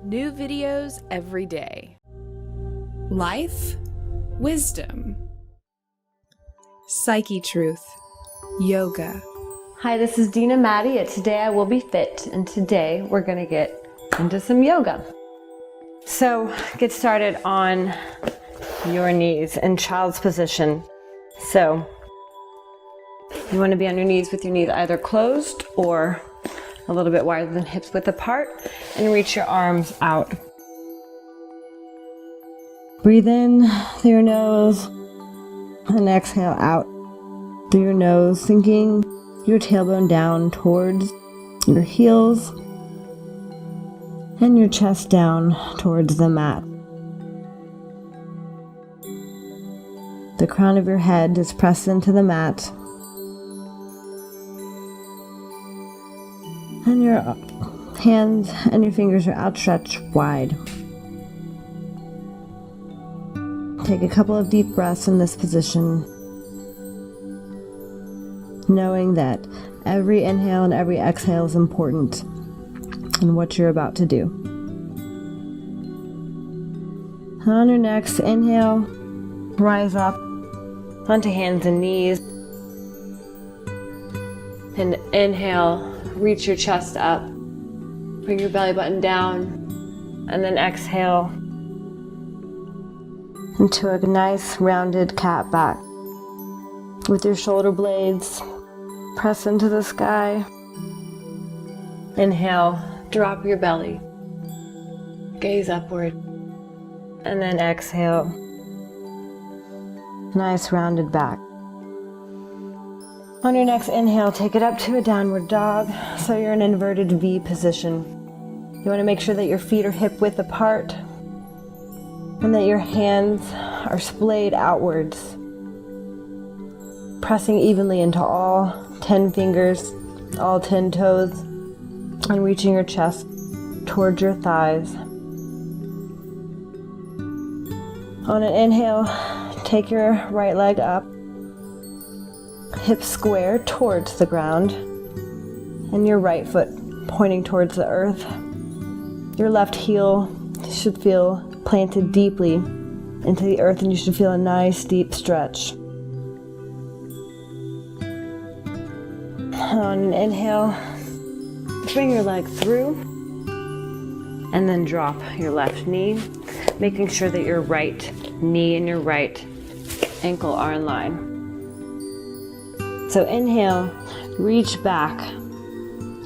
New videos every day. Life, wisdom. Psychetruth, yoga. Hi, this is Dena Maddie at Today I Will Be Fit, and today we're going to get into some yoga. So get started on your knees in child's position. So you want to be on your knees with your knees either closed or a little bit wider than hips width apart, and reach your arms out. Breathe in through your nose and exhale out through your nose, sinking your tailbone down towards your heels and your chest down towards the mat. The crown of your head is pressed into the mat, and your hands and your fingers are outstretched wide. Take a couple of deep breaths in this position, knowing that every inhale and every exhale is important in what you're about to do. On your next inhale, rise up onto hands and knees. And inhale, reach your chest up, bring your belly button down, and then exhale into a nice rounded cat back. With your shoulder blades press into the sky. Inhale, drop your belly, gaze upward, and then exhale, nice rounded back. On your next inhale, take it up to a downward dog, so you're in an inverted V position. You want to make sure that your feet are hip width apart and that your hands are splayed outwards, pressing evenly into all 10 fingers, all 10 toes, and reaching your chest towards your thighs. On an inhale, take your right leg up, hips square towards the ground, and your right foot pointing towards the earth. Your left heel should feel planted deeply into the earth, and you should feel a nice deep stretch. On an inhale, bring your leg through, and then drop your left knee, making sure that your right knee and your right ankle are in line. So inhale, reach back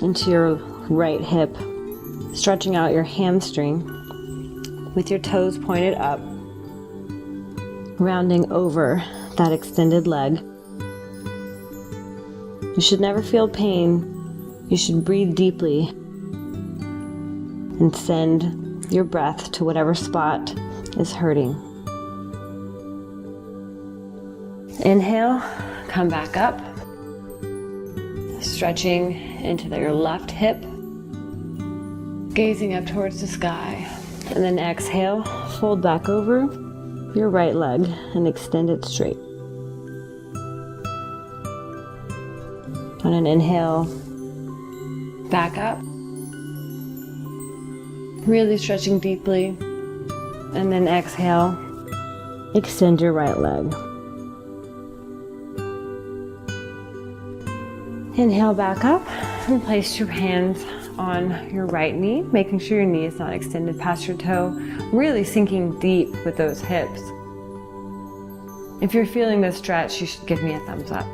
into your right hip, stretching out your hamstring with your toes pointed up, rounding over that extended leg. You should never feel pain. You should breathe deeply and send your breath to whatever spot is hurting. Inhale, come back up, stretching into your left hip, gazing up towards the sky, and then exhale, fold back over your right leg and extend it straight. On an inhale, back up, really stretching deeply, and then exhale, extend your right leg. Inhale back up and place your hands on your right knee, making sure your knee is not extended past your toe, really sinking deep with those hips. If you're feeling this stretch, you should give me a thumbs up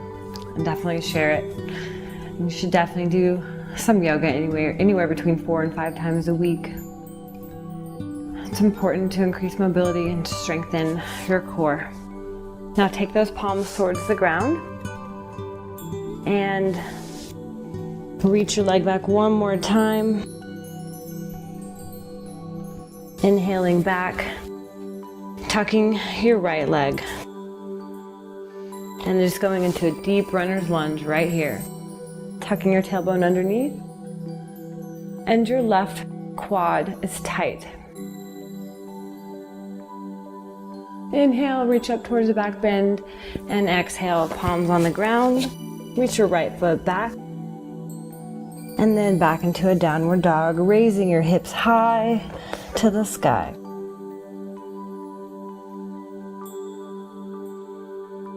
and definitely share it. You should definitely do some yoga anywhere between 4 and 5 times a week. It's important to increase mobility and to strengthen your core. Now take those palms towards the ground and reach your leg back one more time. Inhaling back, tucking your right leg, and just going into a deep runner's lunge right here. Tucking your tailbone underneath, and your left quad is tight. Inhale, reach up towards the back bend, and exhale, palms on the ground. Reach your right foot back, And then back into a downward dog, raising your hips high to the sky.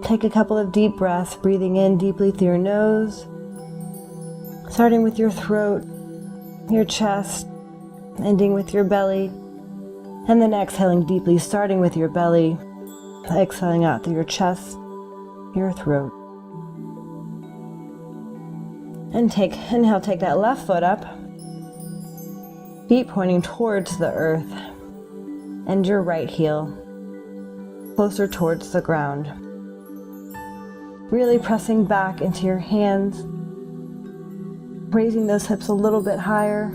Take a couple of deep breaths, breathing in deeply through your nose, starting with your throat, your chest, ending with your belly, and then exhaling deeply, starting with your belly, exhaling out through your chest, your throat. And inhale, take that left foot up, feet pointing towards the earth, and your right heel closer towards the ground. Really pressing back into your hands, raising those hips a little bit higher.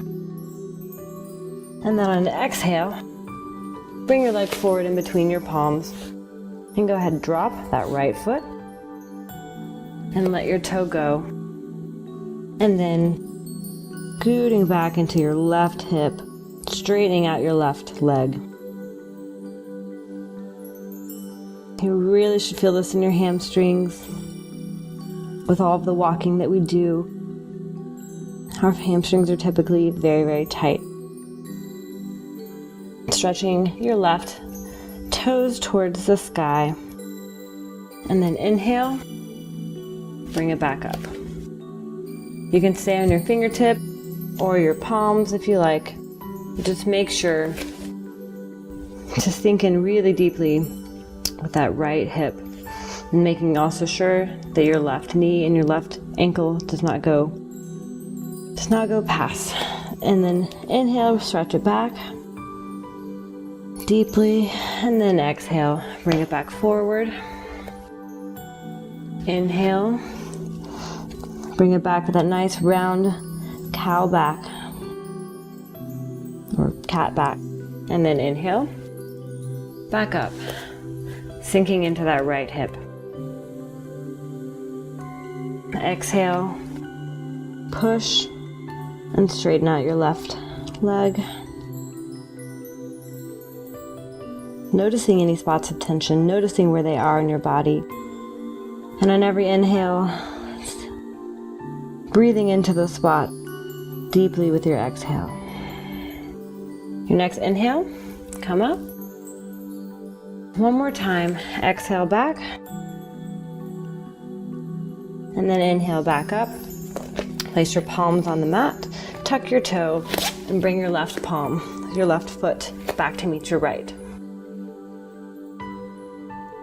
And then on an exhale, bring your leg forward in between your palms, and go ahead and drop that right foot, and let your toe go. And then scooting back into your left hip, straightening out your left leg. You really should feel this in your hamstrings. With all of the walking that we do, our hamstrings are typically very, very tight. Stretching your left toes towards the sky. And then inhale, bring it back up. You can stay on your fingertip or your palms if you like. Just make sure to sink in really deeply with that right hip, and making also sure that your left knee and your left ankle does not go past. And then inhale, stretch it back deeply, and then exhale, bring it back forward. Inhale, bring it back with that nice round cow back or cat back, and then inhale, back up, sinking into that right hip. Exhale, push and straighten out your left leg. Noticing any spots of tension, noticing where they are in your body. And on every inhale, breathing into the spot deeply with your exhale. Your next inhale, come up. One more time, exhale back. And then inhale back up. Place your palms on the mat, tuck your toe, and bring your left palm, your left foot back to meet your right.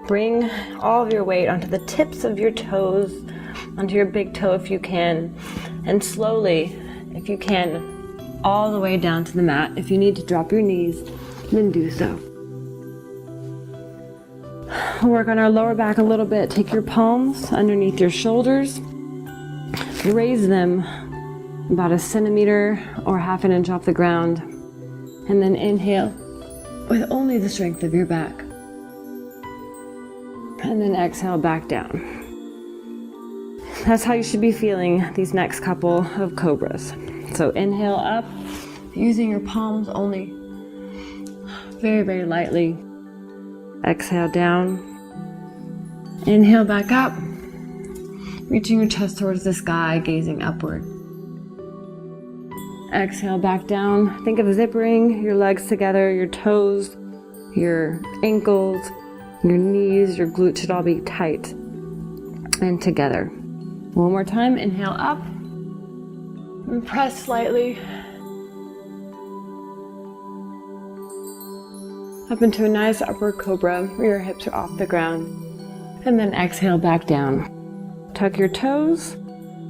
Bring all of your weight onto the tips of your toes, onto your big toe if you can, and slowly, if you can, all the way down to the mat. If you need to drop your knees, then do so. We'll work on our lower back a little bit. Take your palms underneath your shoulders, raise them about a centimeter or half an inch off the ground, and then inhale with only the strength of your back. And then exhale back down. That's how you should be feeling these next couple of cobras. So inhale up, using your palms only very, very lightly. Exhale down. Inhale back up, reaching your chest towards the sky, gazing upward. Exhale back down. Think of zippering your legs together, your toes, your ankles, your knees, your glutes should all be tight and together. One more time, inhale up and press slightly up into a nice upward cobra where your hips are off the ground. And then exhale back down. Tuck your toes,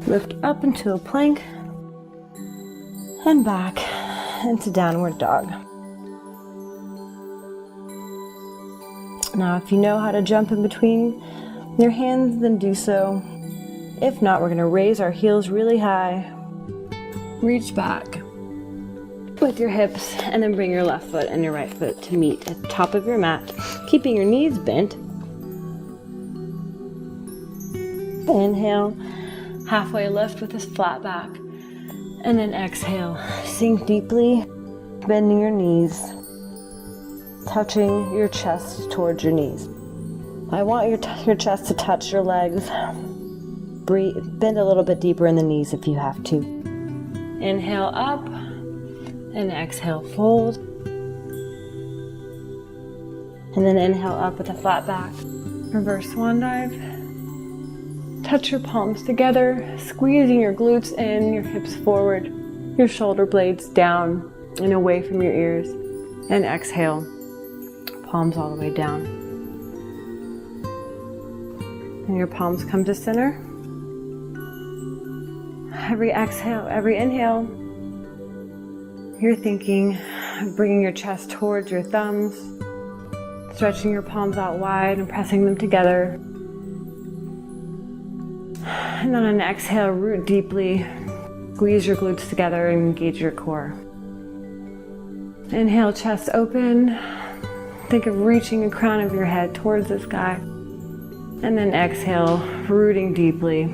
lift up into a plank, and back into downward dog. Now, if you know how to jump in between your hands, then do so. If not, we're going to raise our heels really high, reach back with your hips, and then bring your left foot and your right foot to meet at the top of your mat, keeping your knees bent. Inhale, halfway lift with this flat back, and then exhale, sink deeply, bending your knees, touching your chest towards your knees. I want your chest to touch your legs. Breathe, bend a little bit deeper in the knees if you have to. Inhale up and exhale, fold. And then inhale up with a flat back. Reverse swan dive. Touch your palms together, squeezing your glutes in, your hips forward, your shoulder blades down and away from your ears. And exhale, palms all the way down. And your palms come to center. Every exhale, every inhale, you're thinking of bringing your chest towards your thumbs, stretching your palms out wide and pressing them together. And on an exhale, root deeply, squeeze your glutes together and engage your core. Inhale, chest open. Think of reaching the crown of your head towards the sky. And then exhale, rooting deeply.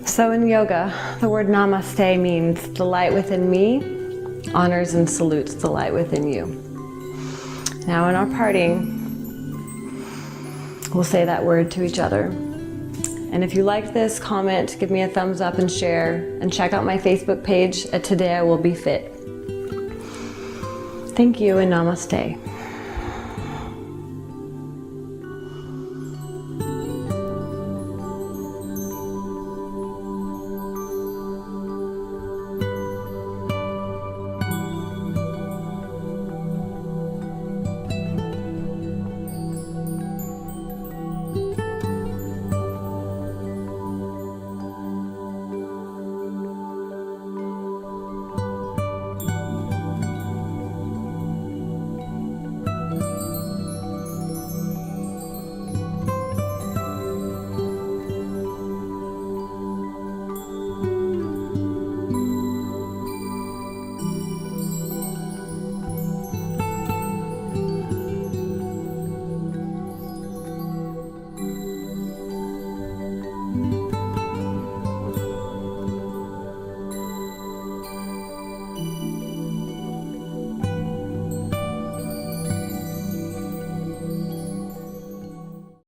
So in yoga, the word namaste means the light within me honors and salutes the light within you. Now in our parting, we'll say that word to each other. And if you liked this, comment, give me a thumbs up and share, and check out my Facebook page at Today I Will Be Fit. Thank you and namaste.